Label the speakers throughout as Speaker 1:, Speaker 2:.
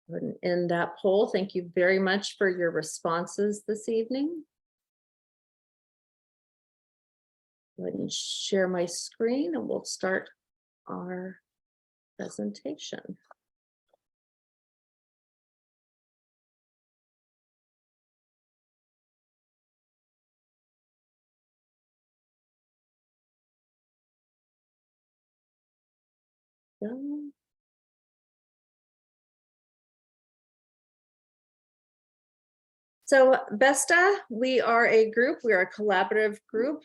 Speaker 1: And in that poll, thank you very much for your responses this evening. Go ahead and share my screen and we'll start our presentation. Done. So Vesta, we are a group, we are a collaborative group.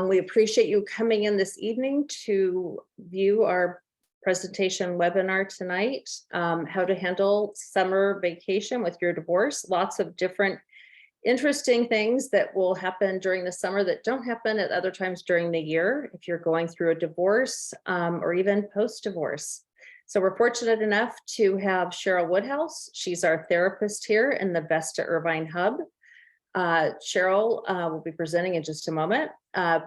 Speaker 1: We appreciate you coming in this evening to view our presentation webinar tonight, how to handle summer vacation with your divorce. Lots of different interesting things that will happen during the summer that don't happen at other times during the year if you're going through a divorce or even post-divorce. So we're fortunate enough to have Cheryl Woodhouse. She's our therapist here in the Vesta Irvine Hub. Cheryl will be presenting in just a moment.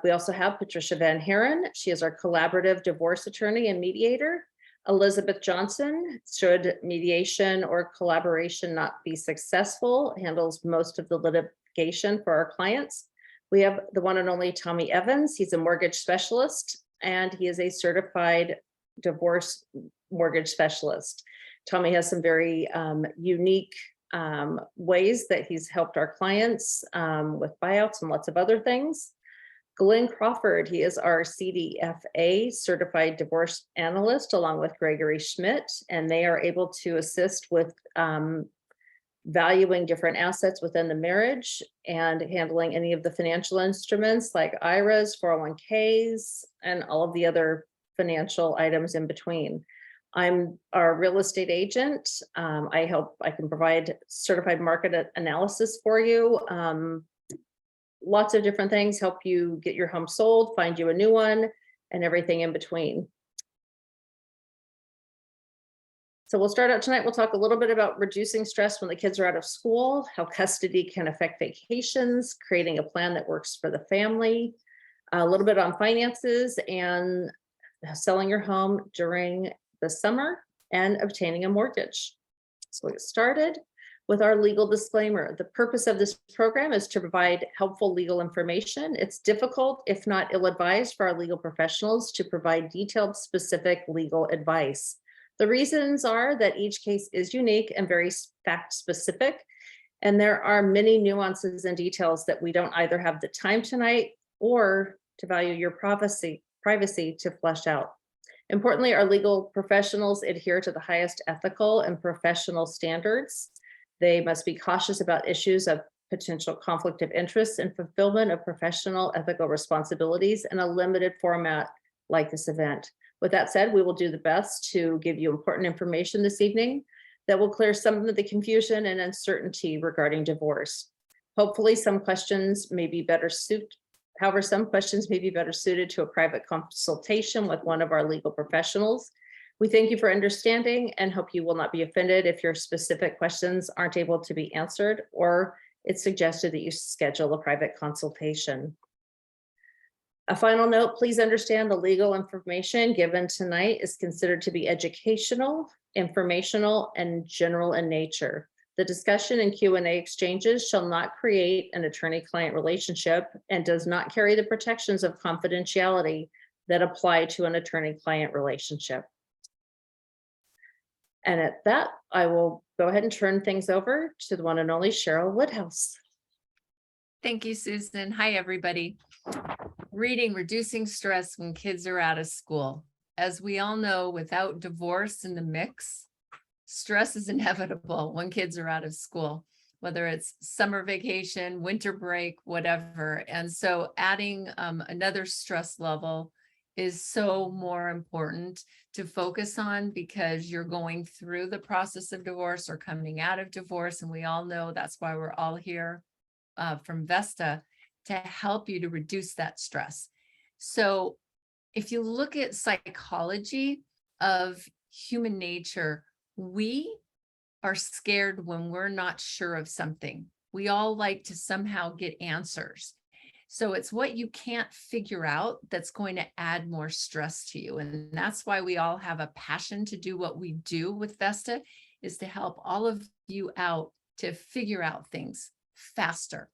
Speaker 1: We also have Patricia Van Haren. She is our collaborative divorce attorney and mediator. Elizabeth Johnson, should mediation or collaboration not be successful, handles most of the litigation for our clients. We have the one and only Tommy Evans. He's a mortgage specialist and he is a certified divorce mortgage specialist. Tommy has some very unique ways that he's helped our clients with buyouts and lots of other things. Glenn Crawford, he is our CDFA certified divorce analyst along with Gregory Schmidt, and they are able to assist with valuing different assets within the marriage and handling any of the financial instruments like IRAs, 401ks, and all of the other financial items in between. I'm our real estate agent. I can provide certified market analysis for you. Lots of different things, help you get your home sold, find you a new one, and everything in between. So we'll start out tonight. We'll talk a little bit about reducing stress when the kids are out of school, how custody can affect vacations, creating a plan that works for the family, a little bit on finances and selling your home during the summer and obtaining a mortgage. So we'll get started with our legal disclaimer. The purpose of this program is to provide helpful legal information. It's difficult, if not ill-advised, for our legal professionals to provide detailed, specific legal advice. The reasons are that each case is unique and very fact-specific, and there are many nuances and details that we don't either have the time tonight or to value your privacy to flesh out. Importantly, our legal professionals adhere to the highest ethical and professional standards. They must be cautious about issues of potential conflict of interest and fulfillment of professional ethical responsibilities in a limited format like this event. With that said, we will do the best to give you important information this evening that will clear some of the confusion and uncertainty regarding divorce. Hopefully, some questions may be better suited. However, some questions may be better suited to a private consultation with one of our legal professionals. We thank you for understanding and hope you will not be offended if your specific questions aren't able to be answered, or it's suggested that you schedule a private consultation. A final note, please understand the legal information given tonight is considered to be educational, informational, and general in nature. The discussion and Q&A exchanges shall not create an attorney-client relationship and does not carry the protections of confidentiality that apply to an attorney-client relationship. And at that, I will go ahead and turn things over to the one and only Cheryl Woodhouse.
Speaker 2: Thank you, Susan. Hi, everybody. Reducing stress when kids are out of school. As we all know, without divorce in the mix, stress is inevitable when kids are out of school, whether it's summer vacation, winter break, whatever. And so adding another stress level is so more important to focus on because you're going through the process of divorce or coming out of divorce. And we all know that's why we're all here from Vesta to help you to reduce that stress. So if you look at psychology of human nature, we are scared when we're not sure of something. We all like to somehow get answers. So it's what you can't figure out that's going to add more stress to you. And that's why we all have a passion to do what we do with Vesta, is to help all of you out to figure out things faster.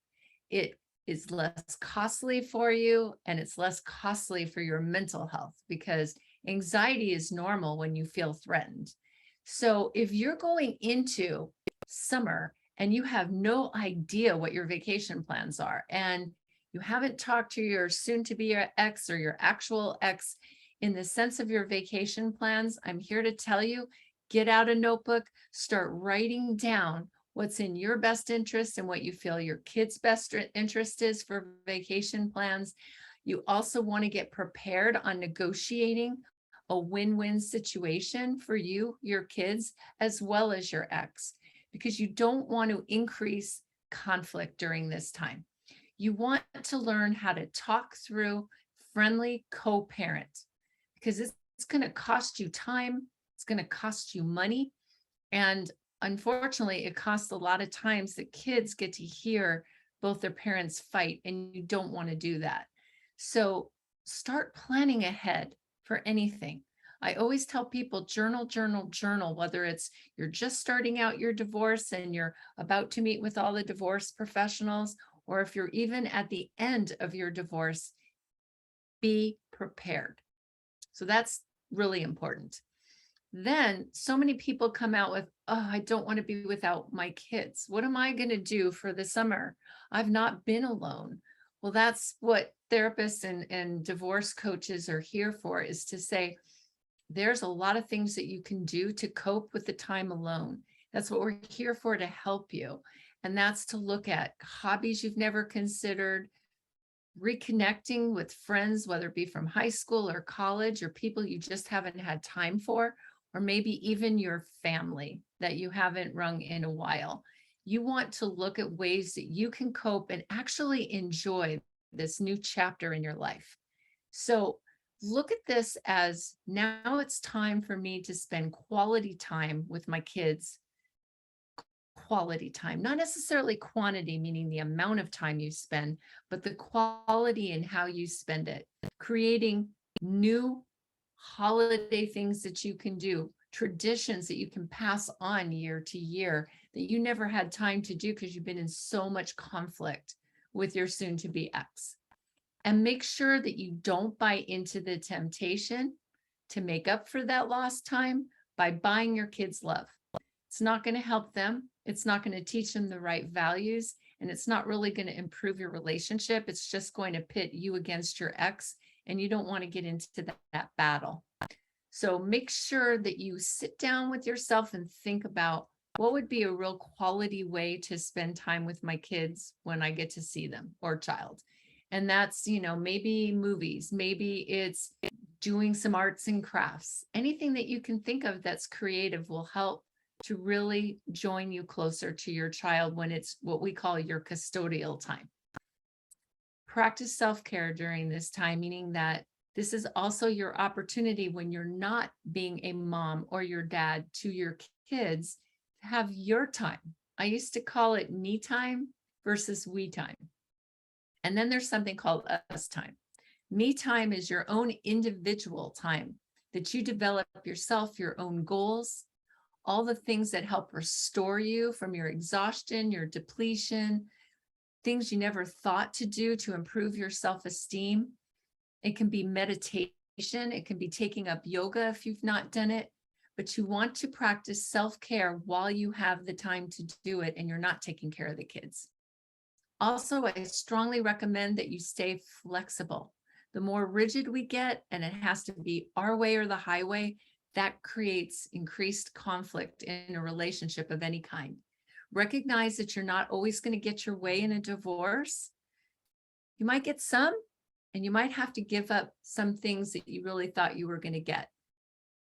Speaker 2: It is less costly for you, and it's less costly for your mental health, because anxiety is normal when you feel threatened. So if you're going into summer and you have no idea what your vacation plans are, and you haven't talked to your soon to be ex or your actual ex in the sense of your vacation plans, I'm here to tell you, get out a notebook, start writing down what's in your best interest and what you feel your kids' best interest is for vacation plans. You also want to get prepared on negotiating a win-win situation for you, your kids, as well as your ex, because you don't want to increase conflict during this time. You want to learn how to talk through friendly co-parent, because it's going to cost you time, it's going to cost you money, and unfortunately, it costs a lot of times that kids get to hear both their parents fight, and you don't want to do that. So start planning ahead for anything. I always tell people journal, journal, journal, whether it's you're just starting out your divorce and you're about to meet with all the divorce professionals, or if you're even at the end of your divorce, be prepared. So that's really important. Then so many people come out with, oh, I don't want to be without my kids. What am I going to do for the summer? I've not been alone. Well, that's what therapists and divorce coaches are here for, is to say, there's a lot of things that you can do to cope with the time alone. That's what we're here for, to help you. And that's to look at hobbies you've never considered, reconnecting with friends, whether it be from high school or college, or people you just haven't had time for, or maybe even your family that you haven't rung in a while. You want to look at ways that you can cope and actually enjoy this new chapter in your life. So look at this as, now it's time for me to spend quality time with my kids. Quality time, not necessarily quantity, meaning the amount of time you spend, but the quality and how you spend it. Creating new holiday things that you can do, traditions that you can pass on year to year that you never had time to do because you've been in so much conflict with your soon to be ex. And make sure that you don't buy into the temptation to make up for that lost time by buying your kids love. It's not going to help them. It's not going to teach them the right values, and it's not really going to improve your relationship. It's just going to pit you against your ex, and you don't want to get into that battle. So make sure that you sit down with yourself and think about, what would be a real quality way to spend time with my kids when I get to see them, or child. And that's, maybe movies, maybe it's doing some arts and crafts. Anything that you can think of that's creative will help to really join you closer to your child when it's what we call your custodial time. Practice self-care during this time, meaning that this is also your opportunity, when you're not being a mom or your dad to your kids, to have your time. I used to call it me time versus we time. And then there's something called us time. Me time is your own individual time that you develop yourself, your own goals, all the things that help restore you from your exhaustion, your depletion, things you never thought to do to improve your self-esteem. It can be meditation. It can be taking up yoga if you've not done it, but you want to practice self-care while you have the time to do it and you're not taking care of the kids. Also, I strongly recommend that you stay flexible. The more rigid we get, and it has to be our way or the highway, that creates increased conflict in a relationship of any kind. Recognize that you're not always going to get your way in a divorce. You might get some, and you might have to give up some things that you really thought you were going to get.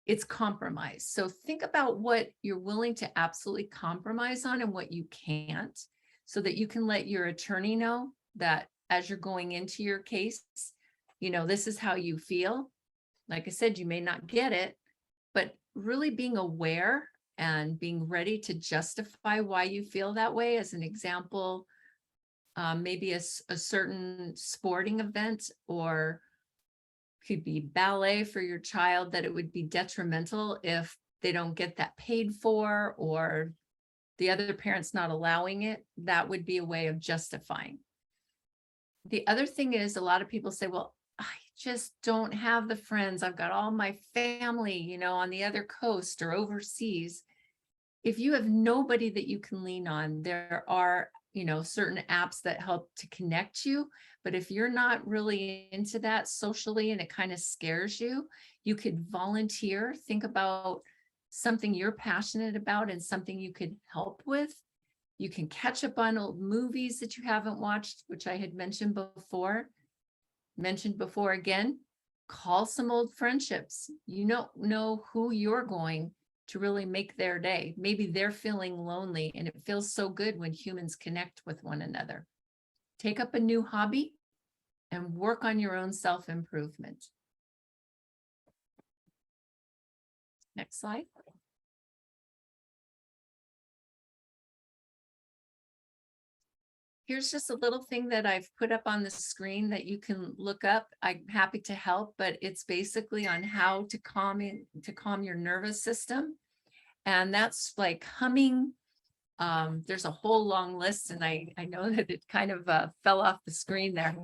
Speaker 2: It's compromise. So think about what you're willing to absolutely compromise on and what you can't, so that you can let your attorney know that as you're going into your case, this is how you feel. Like I said, you may not get it, but really being aware and being ready to justify why you feel that way. As an example, maybe a certain sporting event, or could be ballet for your child, that it would be detrimental if they don't get that paid for, or the other parent's not allowing it, that would be a way of justifying. The other thing is, a lot of people say, well, I just don't have the friends. I've got all my family, you know, on the other coast or overseas. If you have nobody that you can lean on, there are, you know, certain apps that help to connect you. But if you're not really into that socially and it kind of scares you, you could volunteer. Think about something you're passionate about and something you could help with. You can catch up on old movies that you haven't watched, which I had mentioned before again. Call some old friendships. You know who you're going to really make their day. Maybe they're feeling lonely, and it feels so good when humans connect with one another. Take up a new hobby and work on your own self-improvement. Next slide. Here's just a little thing that I've put up on the screen that you can look up. I'm happy to help, but it's basically on how to calm your nervous system. And that's like humming. There's a whole long list, and I know that it kind of fell off the screen there,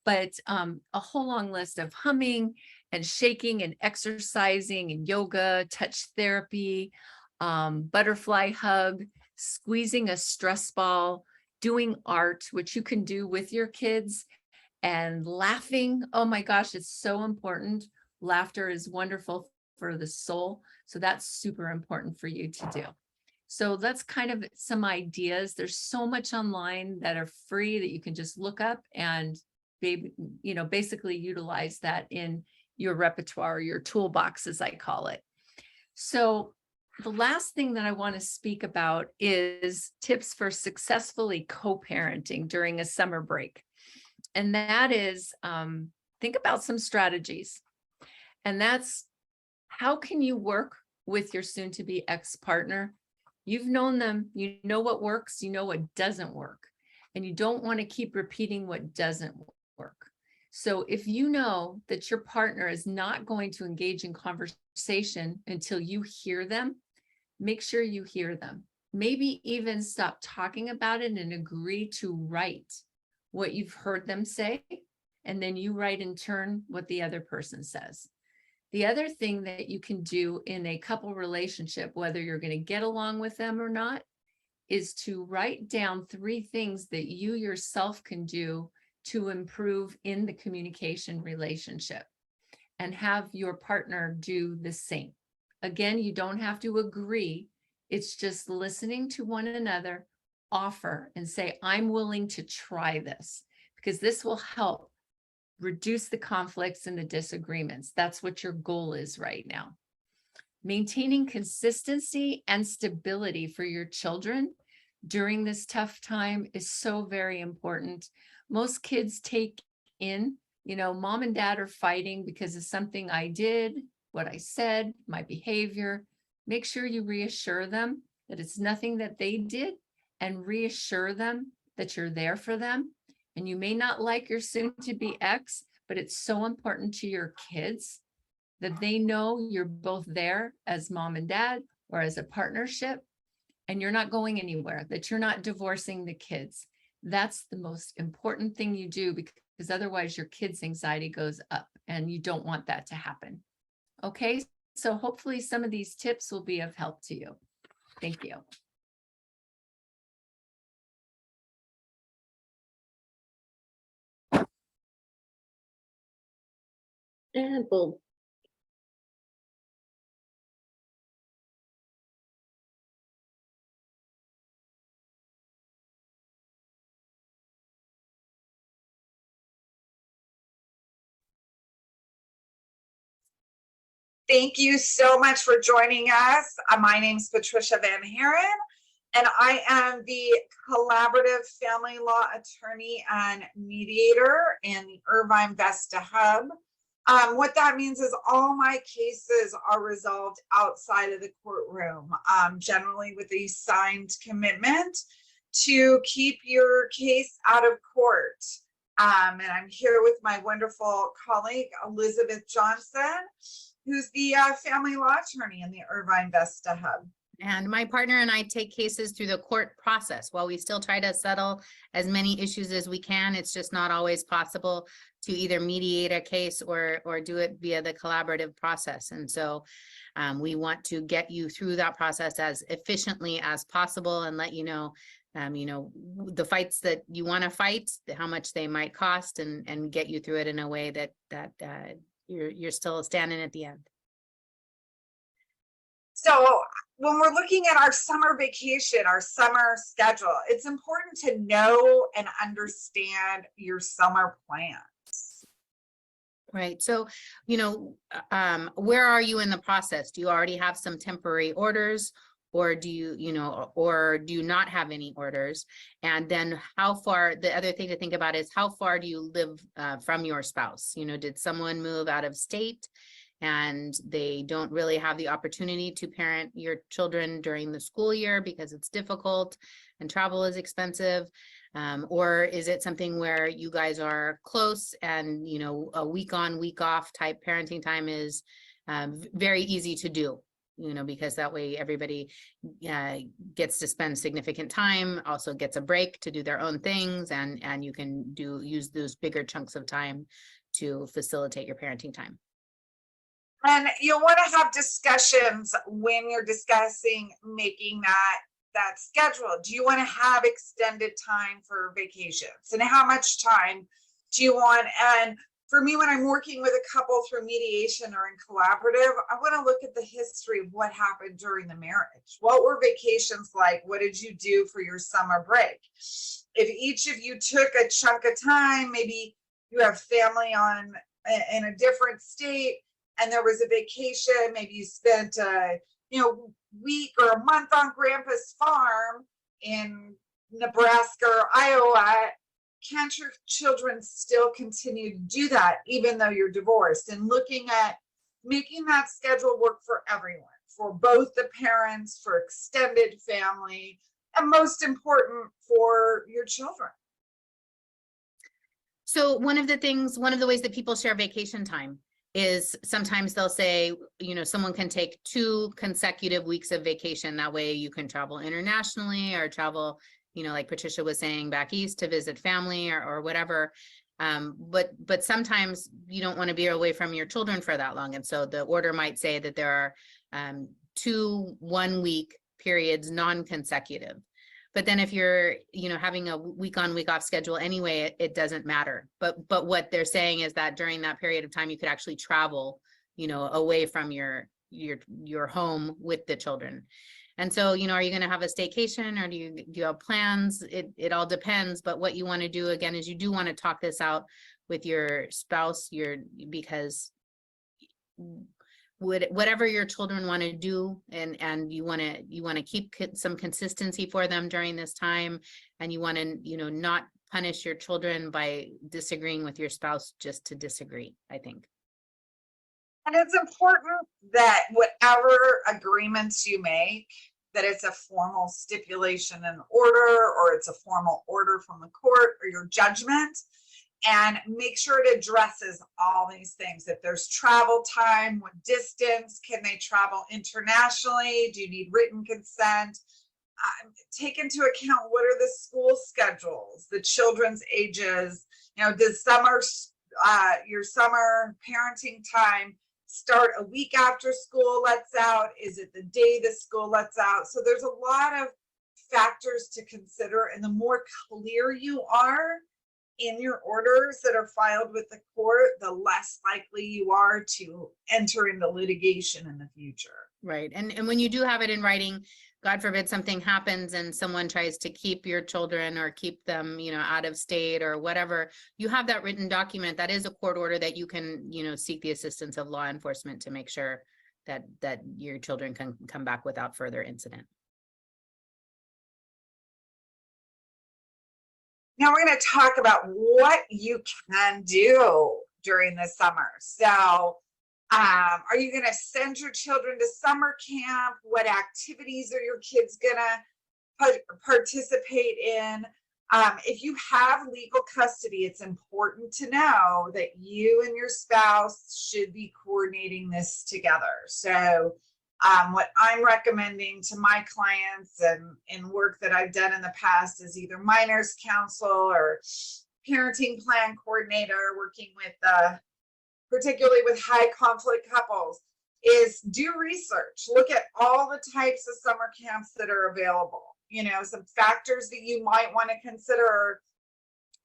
Speaker 2: but a whole long list of humming and shaking and exercising and yoga, touch therapy, butterfly hug, squeezing a stress ball, doing art, which you can do with your kids, and laughing. Oh my gosh, it's so important. Laughter is wonderful for the soul. So that's super important for you to do. So that's kind of some ideas. There's so much online that are free that you can just look up and basically utilize that in your repertoire, your toolbox, as I call it. So the last thing that I want to speak about is tips for successfully co-parenting during a summer break. And that is, think about some strategies. And that's, how can you work with your soon-to-be ex-partner? You've known them, you know what works, you know what doesn't work, and you don't want to keep repeating what doesn't work. So if you know that your partner is not going to engage in conversation until you hear them, make sure you hear them. Maybe even stop talking about it and agree to write what you've heard them say, and then you write in turn what the other person says. The other thing that you can do in a couple relationship, whether you're going to get along with them or not, is to write down 3 things that you yourself can do to improve in the communication relationship, and have your partner do the same. Again, you don't have to agree. It's just listening to one another, offer and say, I'm willing to try this, because this will help reduce the conflicts and the disagreements. That's what your goal is right now. Maintaining consistency and stability for your children during this tough time is so very important. Most kids take in, mom and dad are fighting because of something I did, what I said, my behavior. Make sure you reassure them that it's nothing that they did, and reassure them that you're there for them. And you may not like your soon-to-be ex, but it's so important to your kids that they know you're both there as mom and dad, or as a partnership, and you're not going anywhere, that you're not divorcing the kids. That's the most important thing you do, because otherwise your kids' anxiety goes up, and you don't want that to happen. Okay, so hopefully some of these tips will be of help to you. Thank you.
Speaker 1: And we'll
Speaker 3: Thank you so much for joining us. My name is Patricia Van Haren, and I am the collaborative family law attorney and mediator in the Irvine Vesta Hub. What that means is all my cases are resolved outside of the courtroom, generally with a signed commitment to keep your case out of court. And I'm here with my wonderful colleague, Elizabeth Johnson, who's the family law attorney in the Irvine Vesta Hub.
Speaker 4: And my partner and I take cases through the court process. While we still try to settle as many issues as we can, it's just not always possible to either mediate a case or do it via the collaborative process. And so we want to get you through that process as efficiently as possible and let you know, the fights that you want to fight, how much they might cost, and get you through it in a way that you're still standing at the end.
Speaker 3: So when we're looking at our summer vacation, our summer schedule, it's important to know and understand your summer plans.
Speaker 4: Right. So, where are you in the process? Do you already have some temporary orders, or do you not have any orders? And then how far, the other thing to think about is how far do you live from your spouse? Did someone move out of state and they don't really have the opportunity to parent your children during the school year because it's difficult and travel is expensive? Or is it something where you guys are close and, a week on, week off type parenting time is very easy to do, because that way everybody gets to spend significant time, also gets a break to do their own things, and you can use those bigger chunks of time to facilitate your parenting time.
Speaker 3: And you'll want to have discussions when you're discussing making that schedule. Do you want to have extended time for vacations? And how much time do you want? And for me, when I'm working with a couple through mediation or in collaborative, I want to look at the history of what happened during the marriage. What were vacations like? What did you do for your summer break? If each of you took a chunk of time, maybe you have family in a different state, and there was a vacation, maybe you spent a week or a month on grandpa's farm in Nebraska or Iowa, can't your children still continue to do that even though you're divorced? And looking at making that schedule work for everyone, for both the parents, for extended family, and most important, for your children.
Speaker 4: So one of the ways that people share vacation time is sometimes they'll say, someone can take 2 consecutive weeks of vacation. That way you can travel internationally or travel, like Patricia was saying, back east to visit family or whatever. But sometimes you don't want to be away from your children for that long. And so the order might say that there are 2 1-week periods, non-consecutive. But then if you're, having a week on, week off schedule anyway, it doesn't matter. But what they're saying is that during that period of time, you could actually travel, away from your home with the children. And so, are you going to have a staycation, or do you have plans? It all depends. But what you want to do again is you do want to talk this out with your spouse, because whatever your children want to do, and you want to keep some consistency for them during this time, and you want to not punish your children by disagreeing with your spouse just to disagree, I think.
Speaker 3: And it's important that whatever agreements you make, that it's a formal stipulation and order, or it's a formal order from the court or your judgment. And make sure it addresses all these things. If there's travel time, what distance, can they travel internationally? Do you need written consent? Take into account what are the school schedules, the children's ages. Does your summer parenting time start a week after school lets out? Is it the day the school lets out? So there's a lot of factors to consider, and the more clear you are in your orders that are filed with the court, the less likely you are to enter into litigation in the future.
Speaker 4: Right. And when you do have it in writing, God forbid something happens and someone tries to keep your children or keep them, out of state or whatever, you have that written document that is a court order that you can, seek the assistance of law enforcement to make sure that your children can come back without further incident.
Speaker 3: Now we're going to talk about what you can do during the summer. So are you going to send your children to summer camp? What activities are your kids going to participate in? If you have legal custody, it's important to know that you and your spouse should be coordinating this together. So what I'm recommending to my clients and in work that I've done in the past is either minors counsel or parenting plan coordinator, working with particularly with high conflict couples, is do research. Look at all the types of summer camps that are available. You know, some factors that you might want to consider.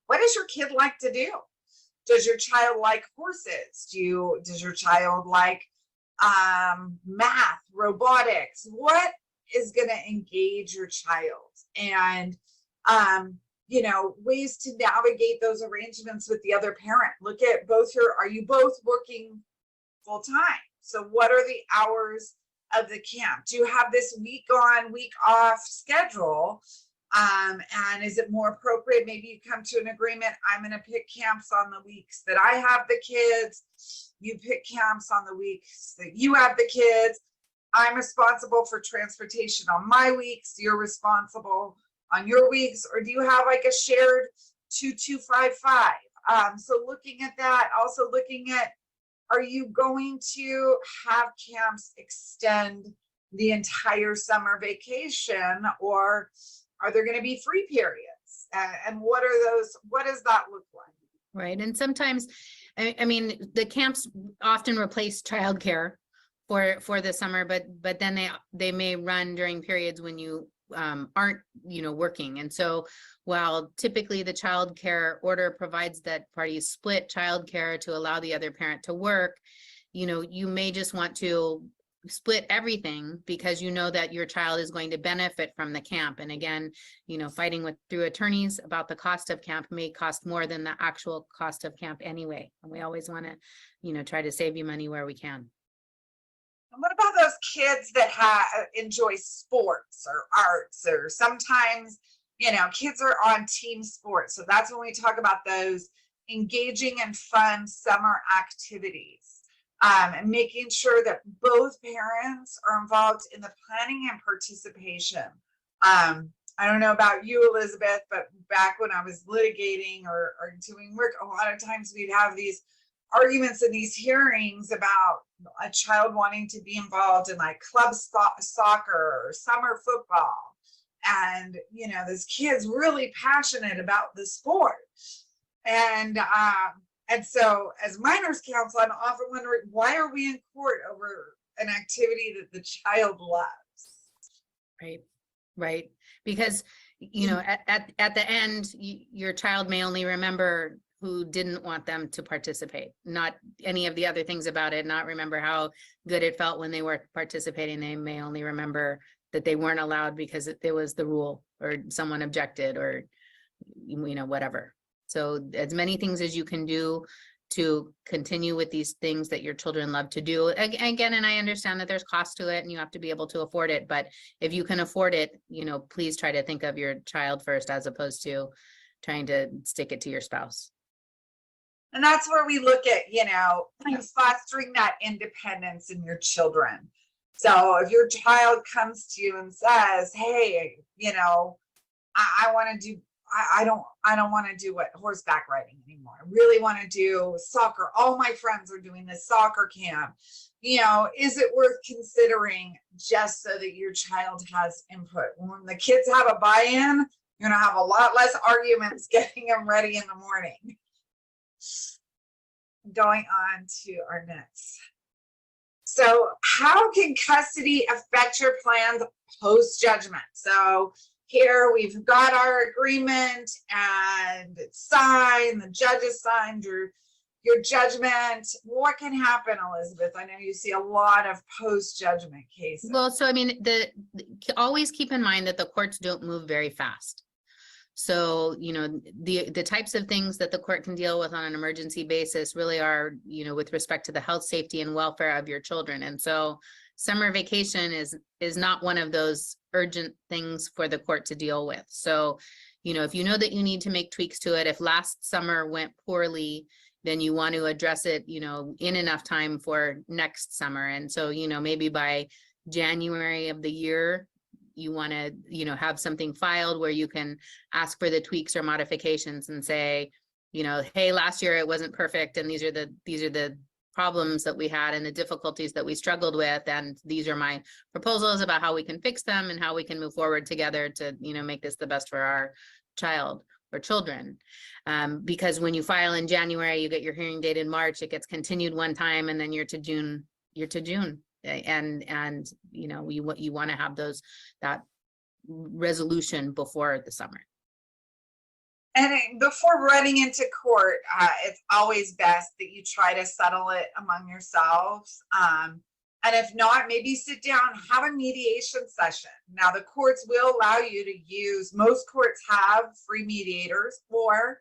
Speaker 3: What does your kid like to do? Does your child like horses? Does your child like math, robotics? What is going to engage your child? And you know, ways to navigate those arrangements with the other parent. Look at are you both working full time? So what are the hours of the camp? Do you have this week on, week off schedule? And is it more appropriate? Maybe you come to an agreement. I'm going to pick camps on the weeks that I have the kids. You pick camps on the weeks that you have the kids. I'm responsible for transportation on my weeks. You're responsible on your weeks. Or do you have like a shared 2-2-5-5? So looking at that, also looking at, are you going to have camps extend the entire summer vacation, or are there going to be free periods? And what are those? What does that look like?
Speaker 4: Right. And sometimes, I mean, the camps often replace childcare for the summer, but then they may run during periods when you aren't, working. And so while typically the child care order provides that parties split childcare to allow the other parent to work, you may just want to split everything because you know that your child is going to benefit from the camp. And again, fighting through attorneys about the cost of camp may cost more than the actual cost of camp anyway. And we always want to, try to save you money where we can.
Speaker 3: And what about those kids that enjoy sports or arts, or sometimes, kids are on team sports. So that's when we talk about those engaging and fun summer activities. And making sure that both parents are involved in the planning and participation. I don't know about you, Elizabeth, but back when I was litigating or doing work, a lot of times we'd have these arguments and these hearings about a child wanting to be involved in like club soccer or summer football. And, this kid's really passionate about the sport. And so as minors counsel, I'm often wondering, why are we in court over an activity that the child loves?
Speaker 4: Right. Because, at the end, your child may only remember who didn't want them to participate, not any of the other things about it, not remember how good it felt when they were participating. They may only remember that they weren't allowed because it was the rule or someone objected or, whatever. So as many things as you can do to continue with these things that your children love to do. Again, and I understand that there's cost to it and you have to be able to afford it, but if you can afford it, please try to think of your child first as opposed to trying to stick it to your spouse.
Speaker 3: And that's where we look at, fostering that independence in your children. So if your child comes to you and says, hey, I want to do, I don't want to do horseback riding anymore. I really want to do soccer. All my friends are doing this soccer camp. Is it worth considering just so that your child has input? When the kids have a buy-in, you're going to have a lot less arguments getting them ready in the morning. Going on to our next. So how can custody affect your plans post-judgment? So here we've got our agreement and it's signed, the judge has signed your judgment. What can happen, Elizabeth? I know you see a lot of post-judgment cases.
Speaker 4: Well, so I mean, always keep in mind that the courts don't move very fast. So, the types of things that the court can deal with on an emergency basis really are, with respect to the health, safety, and welfare of your children. And so summer vacation is not one of those urgent things for the court to deal with. So, if you know that you need to make tweaks to it, if last summer went poorly, then you want to address it, in enough time for next summer. And so, maybe by January of the year, want to, have something filed where you can ask for the tweaks or modifications and say, hey, last year it wasn't perfect, and these are the problems that we had and the difficulties that we struggled with, and these are my proposals about how we can fix them and how we can move forward together to, make this the best for our child or children. Because when you file in January, you get your hearing date in March, it gets continued one time, and then you're to June. And you want to have that resolution before the summer.
Speaker 3: And before running into court, it's always best that you try to settle it among yourselves. And if not, maybe sit down, have a mediation session. Now, the courts will allow you to use, most courts have free mediators, or,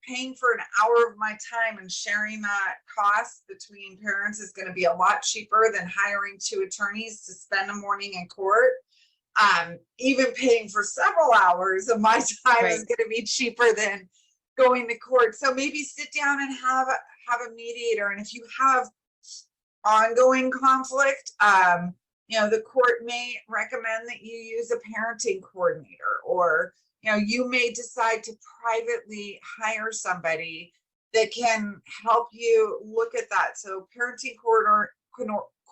Speaker 3: paying for an hour of my time and sharing that cost between parents is going to be a lot cheaper than hiring 2 attorneys to spend a morning in court. Even paying for several hours of my time is going to be cheaper than going to court. So maybe sit down and have a mediator. And if you have ongoing conflict, the court may recommend that you use a parenting coordinator, or you may decide to privately hire somebody that can help you look at that. So parenting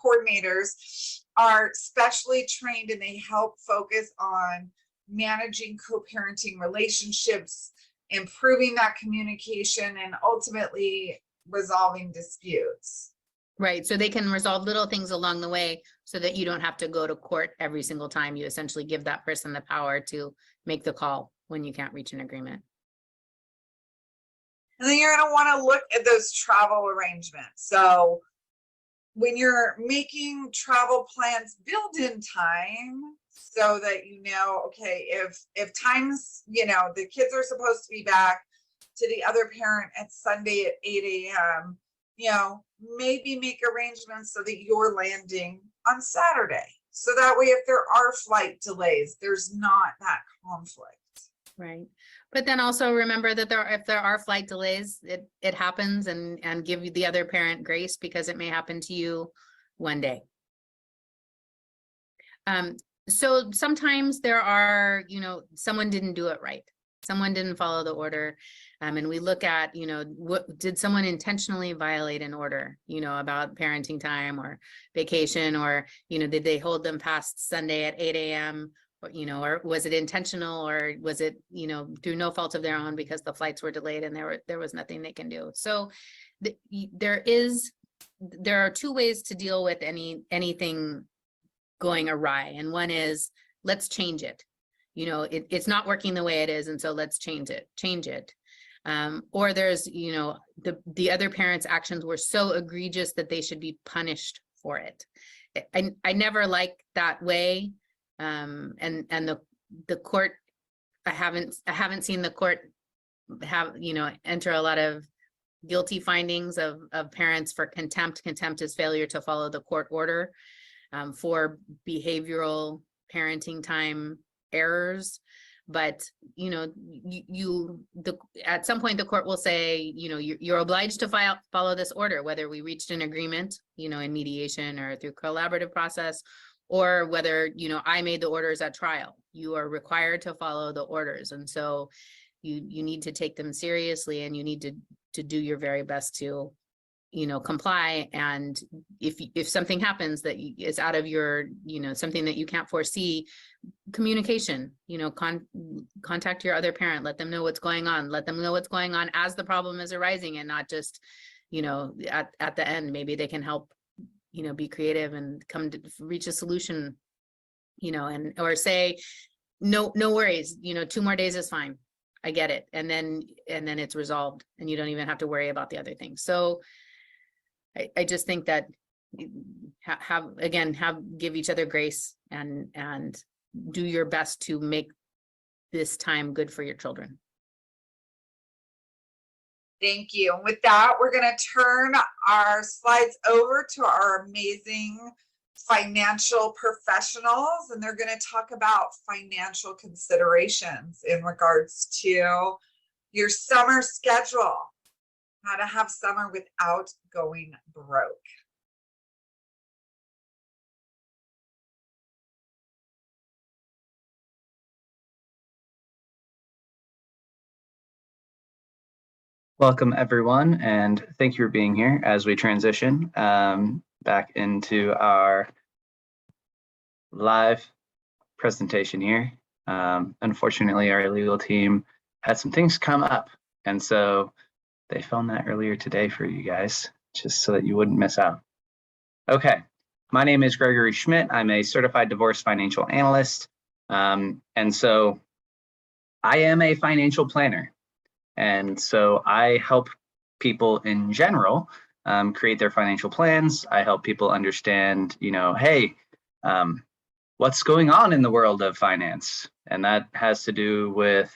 Speaker 3: coordinators are specially trained, and they help focus on managing co-parenting relationships, improving that communication, and ultimately resolving disputes.
Speaker 4: Right. So they can resolve little things along the way so that you don't have to go to court every single time. You essentially give that person the power to make the call when you can't reach an agreement.
Speaker 3: And then you're going to want to look at those travel arrangements. So when you're making travel plans, build in time so that okay, if times, the kids are supposed to be back to the other parent at Sunday at 8 a.m., maybe make arrangements so that you're landing on Saturday. So that way, if there are flight delays, there's not that conflict.
Speaker 4: Right. But then also remember that if there are flight delays, it happens, and give the other parent grace, because it may happen to you one day. So sometimes there are, someone didn't do it right. Someone didn't follow the order. And we look at, what did someone intentionally violate an order, about parenting time or vacation, or, did they hold them past Sunday at 8 a.m. or was it intentional, or was it, through no fault of their own because the flights were delayed and there was nothing they can do. So there are 2 ways to deal with anything going awry. And one is, let's change it. It's not working the way it is, and so let's change it. Or there's, the other parent's actions were so egregious that they should be punished for it. I never liked that way. And the court, I haven't seen the court have, enter a lot of guilty findings of parents for contempt. Contempt is failure to follow the court order, for behavioral parenting time errors. But at some point the court will say, you're obliged to follow this order, whether we reached an agreement, in mediation or through collaborative process, or whether, I made the orders at trial. You are required to follow the orders. And so you need to take them seriously, and you need to do your very best to, comply. And if something happens that is out of your, something that you can't foresee, communication, contact your other parent, let them know what's going on, as the problem is arising, and not just, at the end. Maybe they can help, be creative and come to reach a solution, or say, no worries, 2 more days is fine. I get it. And then it's resolved, and you don't even have to worry about the other things. So I just think that give each other grace, and do your best to make this time good for your children.
Speaker 3: Thank you. And with that, we're going to turn our slides over to our amazing financial professionals, and they're going to talk about financial considerations in regards to your summer schedule, how to have summer without going broke.
Speaker 5: Welcome, everyone, and thank you for being here as we transition back into our live presentation here. Unfortunately, our legal team had some things come up, and so they filmed that earlier today for you guys, just so that you wouldn't miss out. Okay, my name is Gregory Schmidt. I'm a certified divorce financial analyst, and so I am a financial planner. And so I help people in general create their financial plans. I help people understand, hey, what's going on in the world of finance? And that has to do with,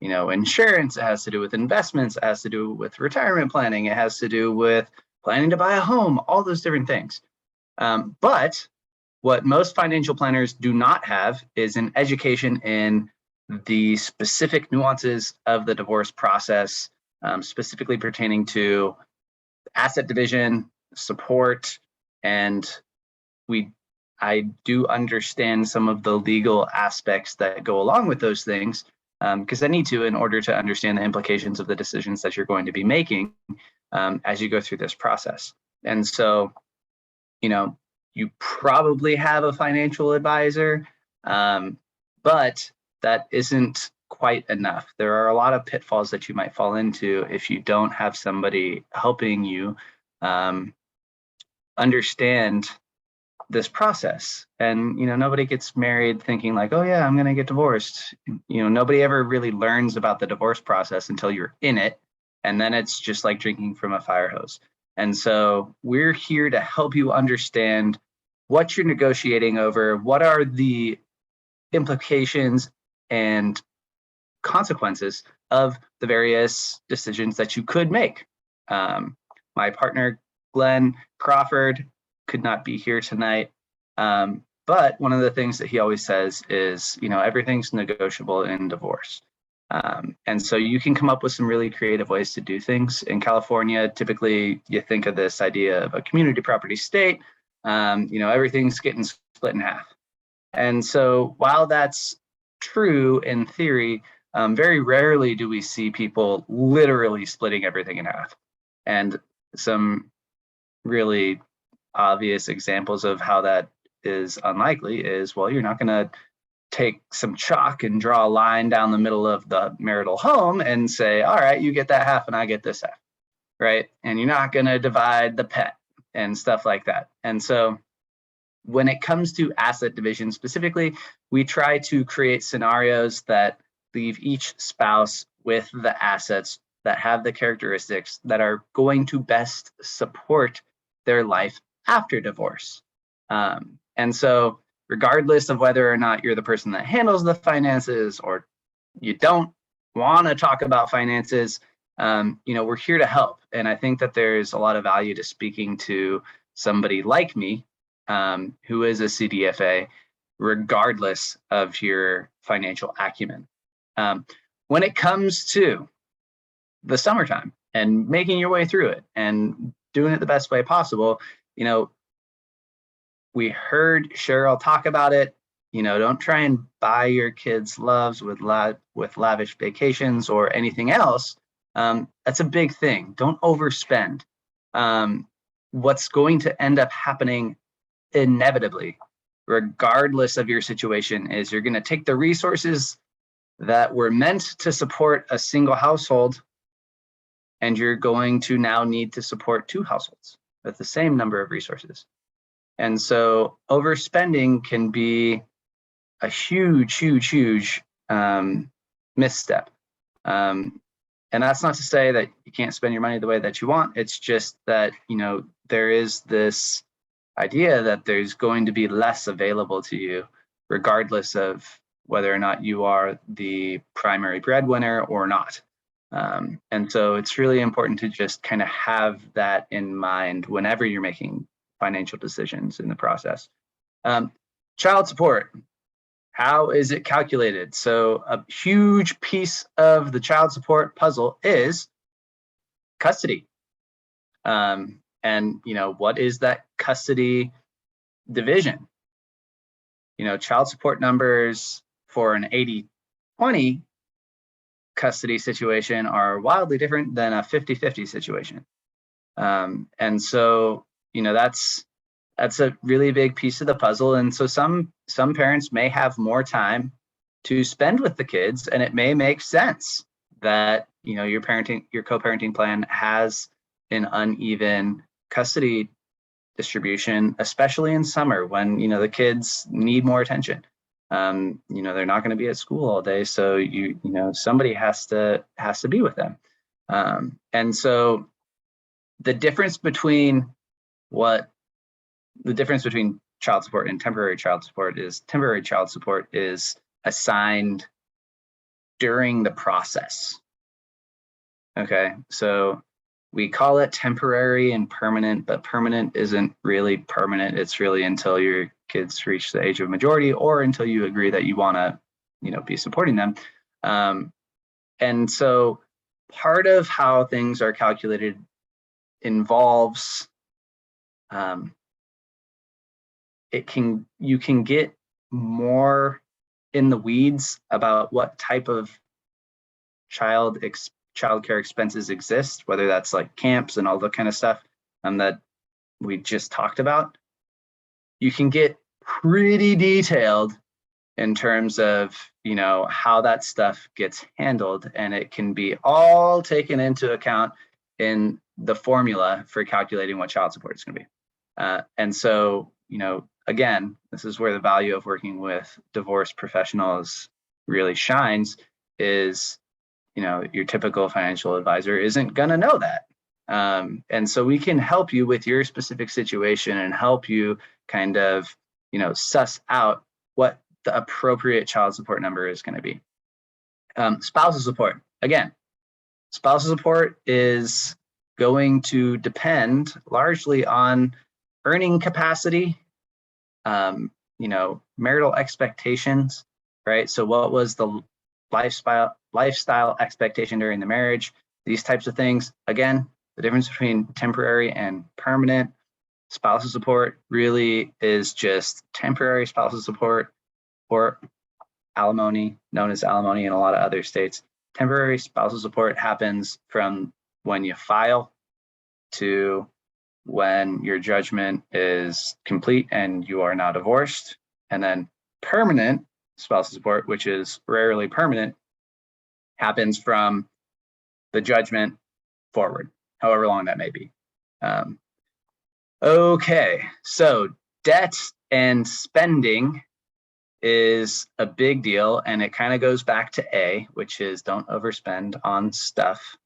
Speaker 5: insurance. It has to do with investments. It has to do with retirement planning. It has to do with planning to buy a home, all those different things. But what most financial planners do not have is an education in the specific nuances of the divorce process, specifically pertaining to asset division, support, and I do understand some of the legal aspects that go along with those things, because I need to in order to understand the implications of the decisions that you're going to be making as you go through this process. And so, you probably have a financial advisor, but that isn't quite enough. There are a lot of pitfalls that you might fall into if you don't have somebody helping you understand this process. And nobody gets married thinking like, oh yeah, I'm gonna get divorced. Nobody ever really learns about the divorce process until you're in it, and then it's just like drinking from a fire hose. And so we're here to help you understand what you're negotiating over, what are the implications and consequences of the various decisions that you could make. My partner, Glenn Crawford, could not be here tonight. But one of the things that he always says is, everything's negotiable in divorce. And so you can come up with some really creative ways to do things. In California, typically you think of this idea of a community property state. Everything's getting split in half. And so while that's true in theory, very rarely do we see people literally splitting everything in half. And some really obvious examples of how that is unlikely is, well, you're not going to take some chalk and draw a line down the middle of the marital home and say, all right, you get that half and I get this half, right? And you're not going to divide the pet and stuff like that. And so when it comes to asset division specifically, we try to create scenarios that leave each spouse with the assets that have the characteristics that are going to best support their life after divorce. And so regardless of whether or not you're the person that handles the finances or you don't want to talk about finances, we're here to help. And I think that there's a lot of value to speaking to somebody like me, who is a CDFA, regardless of your financial acumen. When it comes to the summertime and making your way through it and doing it the best way possible, we heard Cheryl talk about it. Don't try and buy your kids loves with lavish vacations or anything else. That's a big thing. Don't overspend. What's going to end up happening inevitably, regardless of your situation, is you're going to take the resources that were meant to support a single household, and you're going to now need to support two households with the same number of resources. And so overspending can be a huge misstep. And that's not to say that you can't spend your money the way that you want. It's just that, there is this idea that there's going to be less available to you, regardless of whether or not you are the primary breadwinner or not. And so it's really important to just kind of have that in mind whenever you're making financial decisions in the process. Child support, how is it calculated? So a huge piece of the child support puzzle is custody. And what is that custody division? Child support numbers for an 80-20 custody situation are wildly different than a 50-50 situation. And so, that's a really big piece of the puzzle. And so some parents may have more time to spend with the kids, and it may make sense that, your co-parenting plan has an uneven custody distribution, especially in summer when, the kids need more attention. They're not going to be at school all day. So somebody has to be with them. And so the difference between child support and temporary child support is assigned during the process. Okay, so we call it temporary and permanent, but permanent isn't really permanent. It's really until your kids reach the age of majority or until you agree that you want to, be supporting them. And so part of how things are calculated involves you can get more in the weeds about what type of childcare expenses exist, whether that's like camps and all the kind of stuff that we just talked about. You can get pretty detailed in terms of, how that stuff gets handled, and it can be all taken into account in the formula for calculating what child support is going to be. And so, again, this is where the value of working with divorce professionals really shines, is, your typical financial advisor isn't going to know that. And so we can help you with your specific situation and help you kind of, suss out what the appropriate child support number is going to be. Spousal support. Again, spousal support is going to depend largely on earning capacity, marital expectations, right? So what was the lifestyle expectation during the marriage? These types of things. Again, the difference between temporary and permanent spousal support really is just temporary spousal support, or alimony, known as alimony in a lot of other states. Temporary spousal support happens from when you file to when your judgment is complete and you are now divorced. And then permanent spousal support, which is rarely permanent, happens from the judgment forward, however long that may be. Okay, so debt and spending is a big deal, and it kind of goes back to A, which is don't overspend on stuff,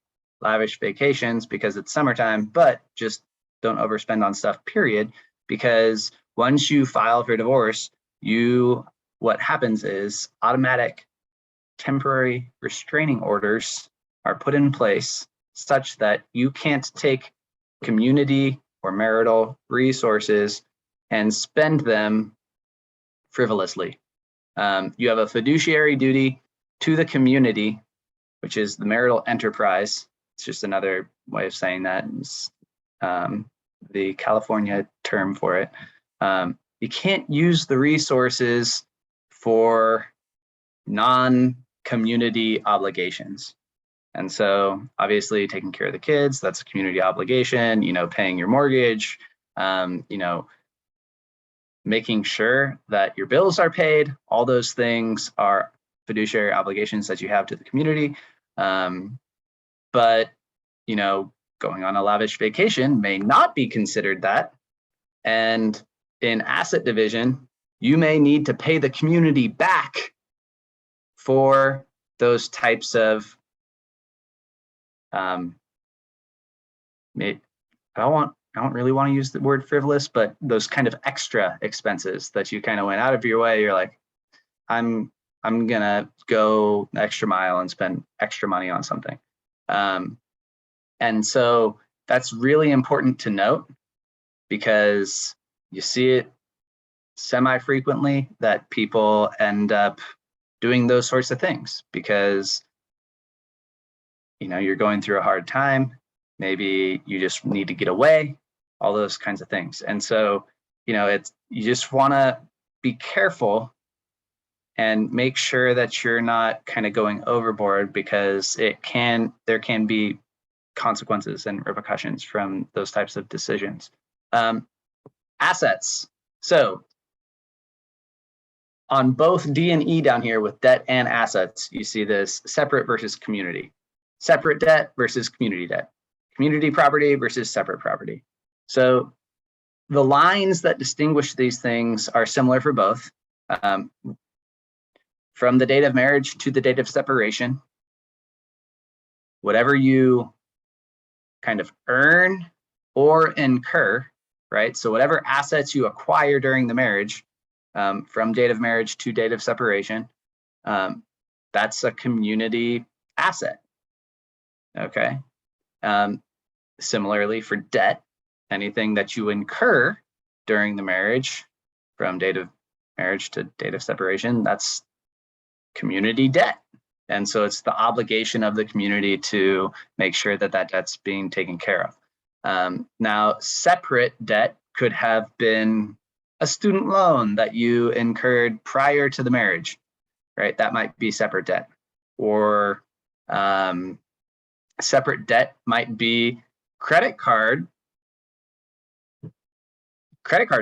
Speaker 5: lavish vacations because it's summertime, but just don't overspend on stuff, period. Because once you file for divorce, what happens is automatic temporary restraining orders are put in place such that you can't take community or marital resources and spend them frivolously. You have a fiduciary duty to the community, which is the marital enterprise. It's just another way of saying that. It's the California term for it. You can't use the resources for non-community obligations. And so obviously taking care of the kids, that's a community obligation, paying your mortgage, making sure that your bills are paid. All those things are fiduciary obligations that you have to the community. But, going on a lavish vacation may not be considered that. And in asset division, you may need to pay the community back for those types of, I don't really want to use the word frivolous, but those kind of extra expenses that you kind of went out of your way. You're like, I'm gonna go the extra mile and spend extra money on something. And so that's really important to note, because you see it semi-frequently that people end up doing those sorts of things because you're going through a hard time. Maybe you just need to get away, all those kinds of things. And so, you just want to be careful and make sure that you're not kind of going overboard, because there can be consequences and repercussions from those types of decisions. Assets. So on both D and E down here with debt and assets, you see this separate versus community. Separate debt versus community debt. Community property versus separate property. So the lines that distinguish these things are similar for both. From the date of marriage to the date of separation, whatever you kind of earn or incur, right? So whatever assets you acquire during the marriage, from date of marriage to date of separation, that's a community asset, okay? Similarly for debt, anything that you incur during the marriage from date of marriage to date of separation, that's community debt. And so it's the obligation of the community to make sure that that debt's being taken care of. Now, separate debt could have been a student loan that you incurred prior to the marriage, right? That might be separate debt. Or separate debt might be credit card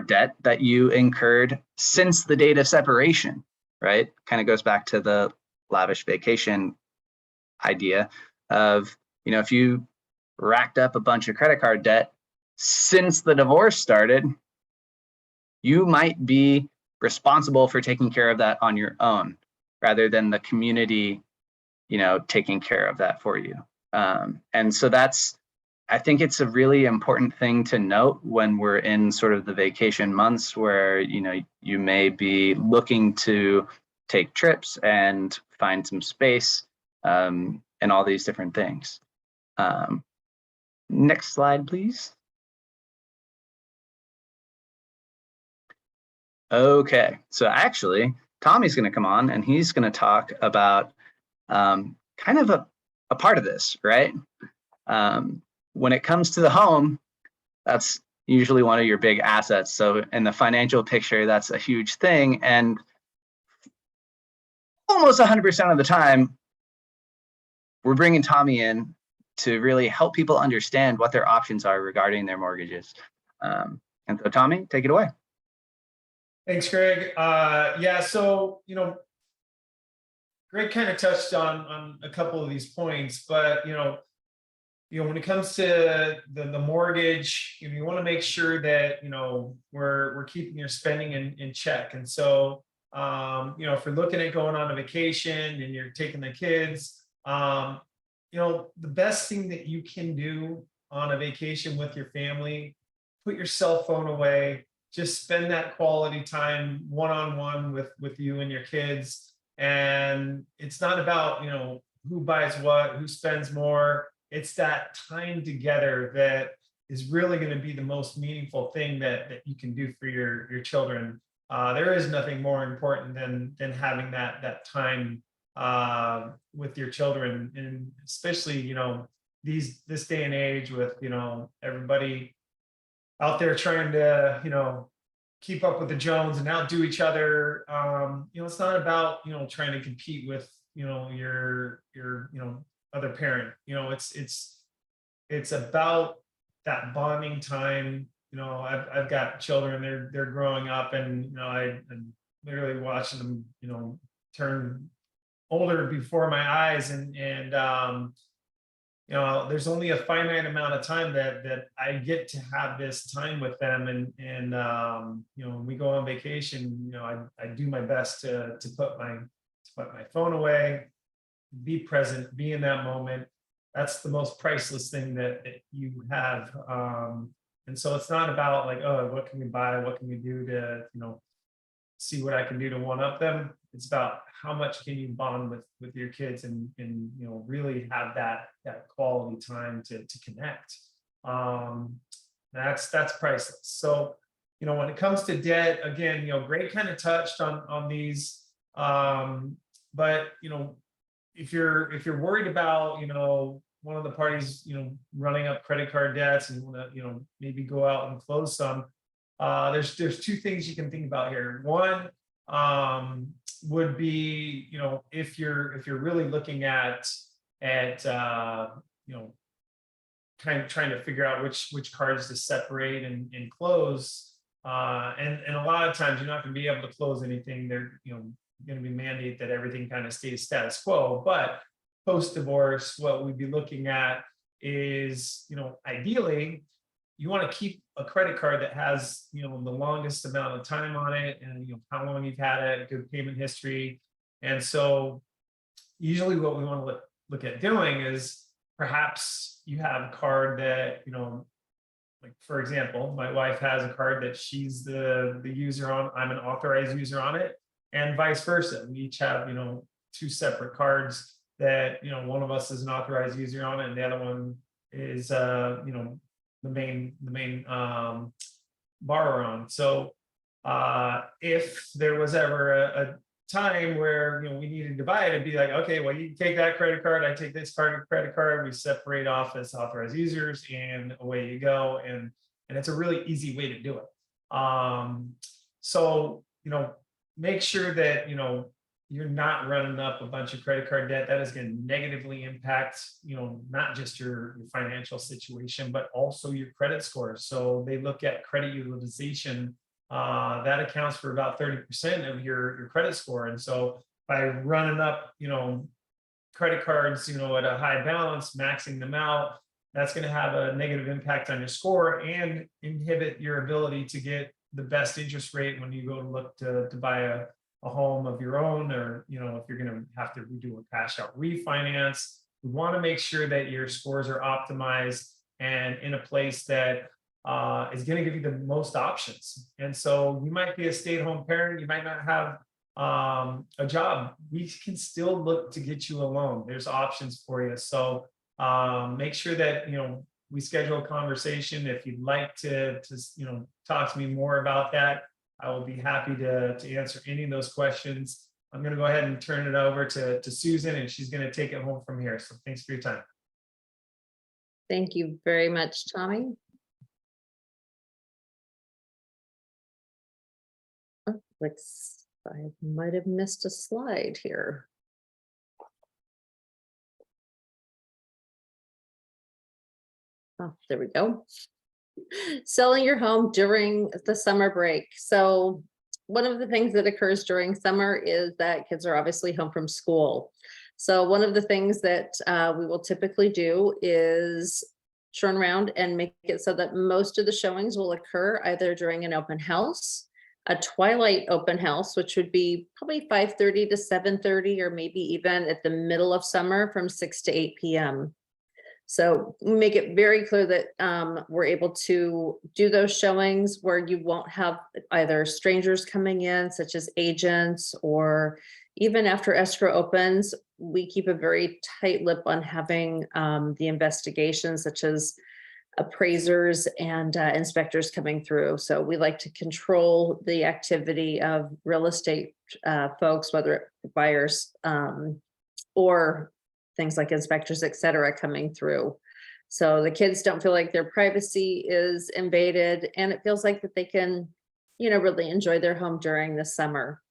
Speaker 5: debt that you incurred since the date of separation, right? Kind of goes back to the lavish vacation idea of, if you racked up a bunch of credit card debt since the divorce started, you might be responsible for taking care of that on your own, rather than the community, taking care of that for you. And so I think it's a really important thing to note when we're in sort of the vacation months where, you may be looking to take trips and find some space, and all these different things. Next slide, please. Okay, so actually, Tommy's going to come on and he's going to talk about kind of a part of this, right? When it comes to the home, that's usually one of your big assets. So in the financial picture, that's a huge thing. And almost 100% of the time, we're bringing Tommy in to really help people understand what their options are regarding their mortgages. And so Tommy, take it away.
Speaker 6: Thanks, Greg. Yeah, so, Greg kind of touched on a couple of these points, but, when it comes to the mortgage, you want to make sure that, we're keeping your spending in check. And so, if you're looking at going on a vacation and you're taking the kids, the best thing that you can do on a vacation with your family, put your cell phone away, just spend that quality time one-on-one with you and your kids. And it's not about, who buys what, who spends more. It's that time together that is really going to be the most meaningful thing that you can do for your children. There is nothing more important than having that time with your children, and especially this day and age with everybody out there trying to keep up with the Jones and outdo each other. It's not about trying to compete with your other parent. It's about that bonding time. I've got children, they're growing up, and I'm literally watching them turn older before my eyes, and there's only a finite amount of time that I get to have this time with them, and when we go on vacation, I do my best to put my phone away, be present, be in that moment. That's the most priceless thing that you have. And so it's not about like, oh, what can we buy? What can we do to, see what I can do to one up them? It's about how much can you bond with your kids and really have that quality time to connect. That's priceless. So, when it comes to debt, again, Greg kind of touched on these, but if you're worried about one of the parties running up credit card debts and you want to maybe go out and close some, there's two things you can think about here. One, would be, if you're really looking at trying to figure out which cards to separate and close. And a lot of times you're not going to be able to close anything. They're going to be mandate that everything kind of stays status quo. But post divorce, what we'd be looking at is, ideally, you want to keep a credit card that has the longest amount of time on it, and how long you've had it, good payment history. And so usually what we want to look at doing is, perhaps you have a card that, like for example, my wife has a card that she's the user on, I'm an authorized user on it, and vice versa. We each have, two separate cards that, one of us is an authorized user on it, and the other one is, the main borrower on. So if there was ever a time where we needed to buy it, it'd be like, okay, well, you take that credit card, I take this credit card, we separate off as authorized users, and away you go. And it's a really easy way to do it. So make sure that you're not running up a bunch of credit card debt. That is going to negatively impact not just your financial situation, but also your credit score. So they look at credit utilization. That accounts for about 30% of your credit score. And so by running up, credit cards, at a high balance, maxing them out, that's going to have a negative impact on your score and inhibit your ability to get the best interest rate when you go to look to buy a home of your own, or, if you're going to have to do a cash out refinance. We want to make sure that your scores are optimized and in a place that is going to give you the most options. And so you might be a stay-at-home parent, you might not have a job. We can still look to get you a loan. There's options for you. So make sure that we schedule a conversation. If you'd like to talk to me more about that, I will be happy to answer any of those questions. I'm going to go ahead and turn it over to Susan, and she's going to take it home from here. So thanks for your time.
Speaker 1: Thank you very much, Tommy. Looks, I might have missed a slide here. Oh, there we go. Selling your home during the summer break. So one of the things that occurs during summer is that kids are obviously home from school. So one of the things that we will typically do is turn around and make it so that most of the showings will occur either during an open house, a twilight open house, which would be probably 5:30 to 7:30, or maybe even at the middle of summer from 6 to 8 p.m. So make it very clear that we're able to do those showings where you won't have either strangers coming in, such as agents, or even after escrow opens, we keep a very tight lip on having the investigations, such as appraisers and inspectors coming through. So we like to control the activity of real estate folks, whether buyers or things like inspectors, et cetera, coming through. So the kids don't feel like their privacy is invaded, and it feels like that they can, really enjoy their home during the summer.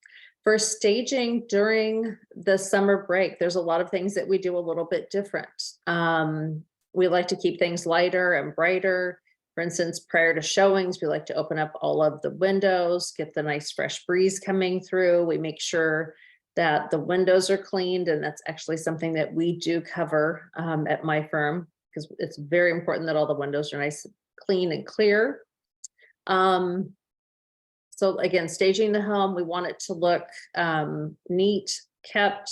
Speaker 1: For staging during the summer break, there's a lot of things that we do a little bit different. We like to keep things lighter and brighter. For instance, prior to showings, we like to open up all of the windows, get the nice fresh breeze coming through. We make sure that the windows are cleaned, and that's actually something that we do cover at my firm, because it's very important that all the windows are nice, clean and clear. So again, staging the home, we want it to look neat, kept.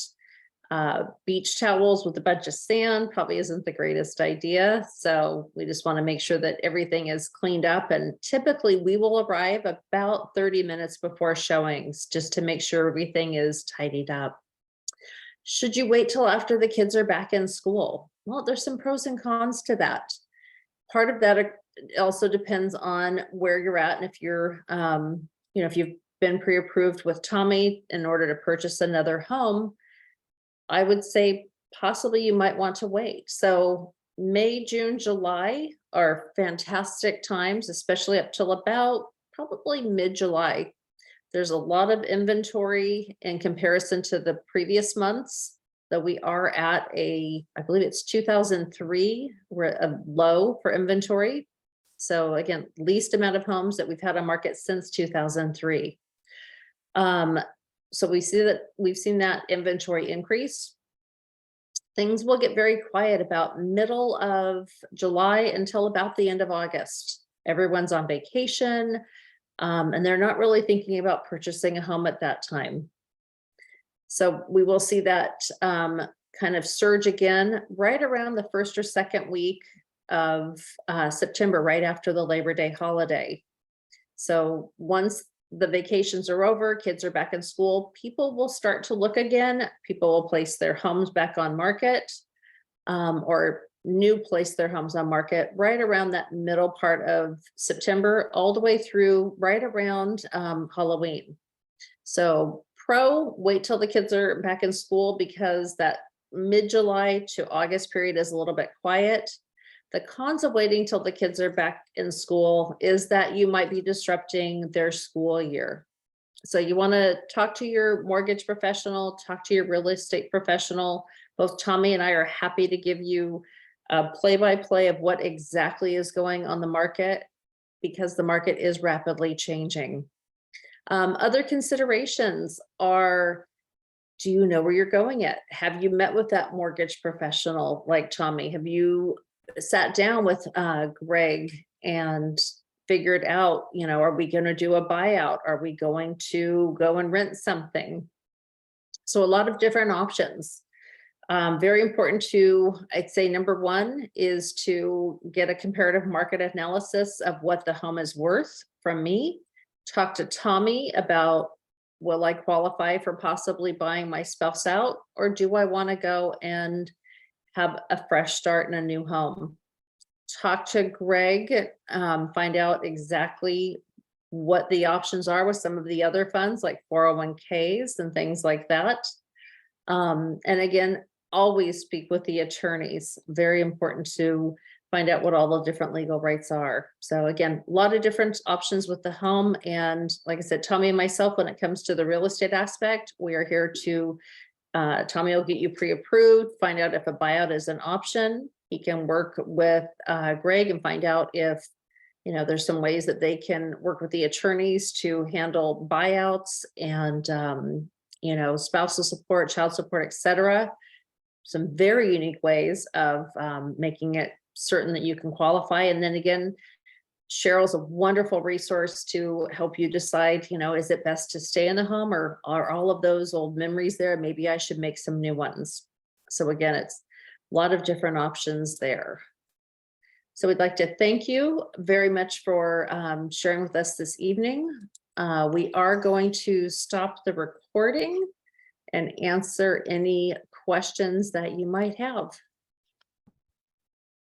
Speaker 1: Beach towels with a bunch of sand probably isn't the greatest idea. So we just want to make sure that everything is cleaned up. And typically we will arrive about 30 minutes before showings just to make sure everything is tidied up. Should you wait till after the kids are back in school? Well, there's some pros and cons to that. Part of that also depends on where you're at, and if you're, if you've been pre-approved with Tommy in order to purchase another home, I would say possibly you might want to wait. So May, June, July are fantastic times, especially up till about probably mid-July There's a lot of inventory in comparison to the previous months that we are at I believe it's 2003, we're at a low for inventory. So again, least amount of homes that we've had on market since 2003. So we've seen that inventory increase. Things will get very quiet about middle of July until about the end of August. Everyone's on vacation, and they're not really thinking about purchasing a home at that time. So we will see that kind of surge again right around the first or second week of September, right after the Labor Day holiday. So once the vacations are over, kids are back in school, people will start to look again. People will place their homes back on market, or place their homes on market right around that middle part of September, all the way through right around Halloween. So wait till the kids are back in school, because that mid-July to August period is a little bit quiet. The cons of waiting till the kids are back in school is that you might be disrupting their school year. So you want to talk to your mortgage professional, talk to your real estate professional. Both Tommy and I are happy to give you a play-by-play of what exactly is going on the market, because the market is rapidly changing. Other considerations are, do you know where you're going at? Have you met with that mortgage professional like Tommy? Have you sat down with Greg and figured out, are we going to do a buyout? Are we going to go and rent something? So a lot of different options. Very important I'd say number one is to get a comparative market analysis of what the home is worth from me. Talk to Tommy about, will I qualify for possibly buying my spouse out, or do I want to go and have a fresh start in a new home? Talk to Greg, find out exactly what the options are with some of the other funds like 401ks and things like that. And again, always speak with the attorneys. Very important to find out what all the different legal rights are. So again, a lot of different options with the home. And like I said, Tommy and myself, when it comes to the real estate aspect, we are here to Tommy will get you pre-approved, find out if a buyout is an option. He can work with Greg and find out if, there's some ways that they can work with the attorneys to handle buyouts and, spousal support, child support, etc. Some very unique ways of making it certain that you can qualify. And then again, Cheryl's a wonderful resource to help you decide, is it best to stay in the home, or are all of those old memories there? Maybe I should make some new ones. So again, it's a lot of different options there. So we'd like to thank you very much for sharing with us this evening. We are going to stop the recording and answer any questions that you might have.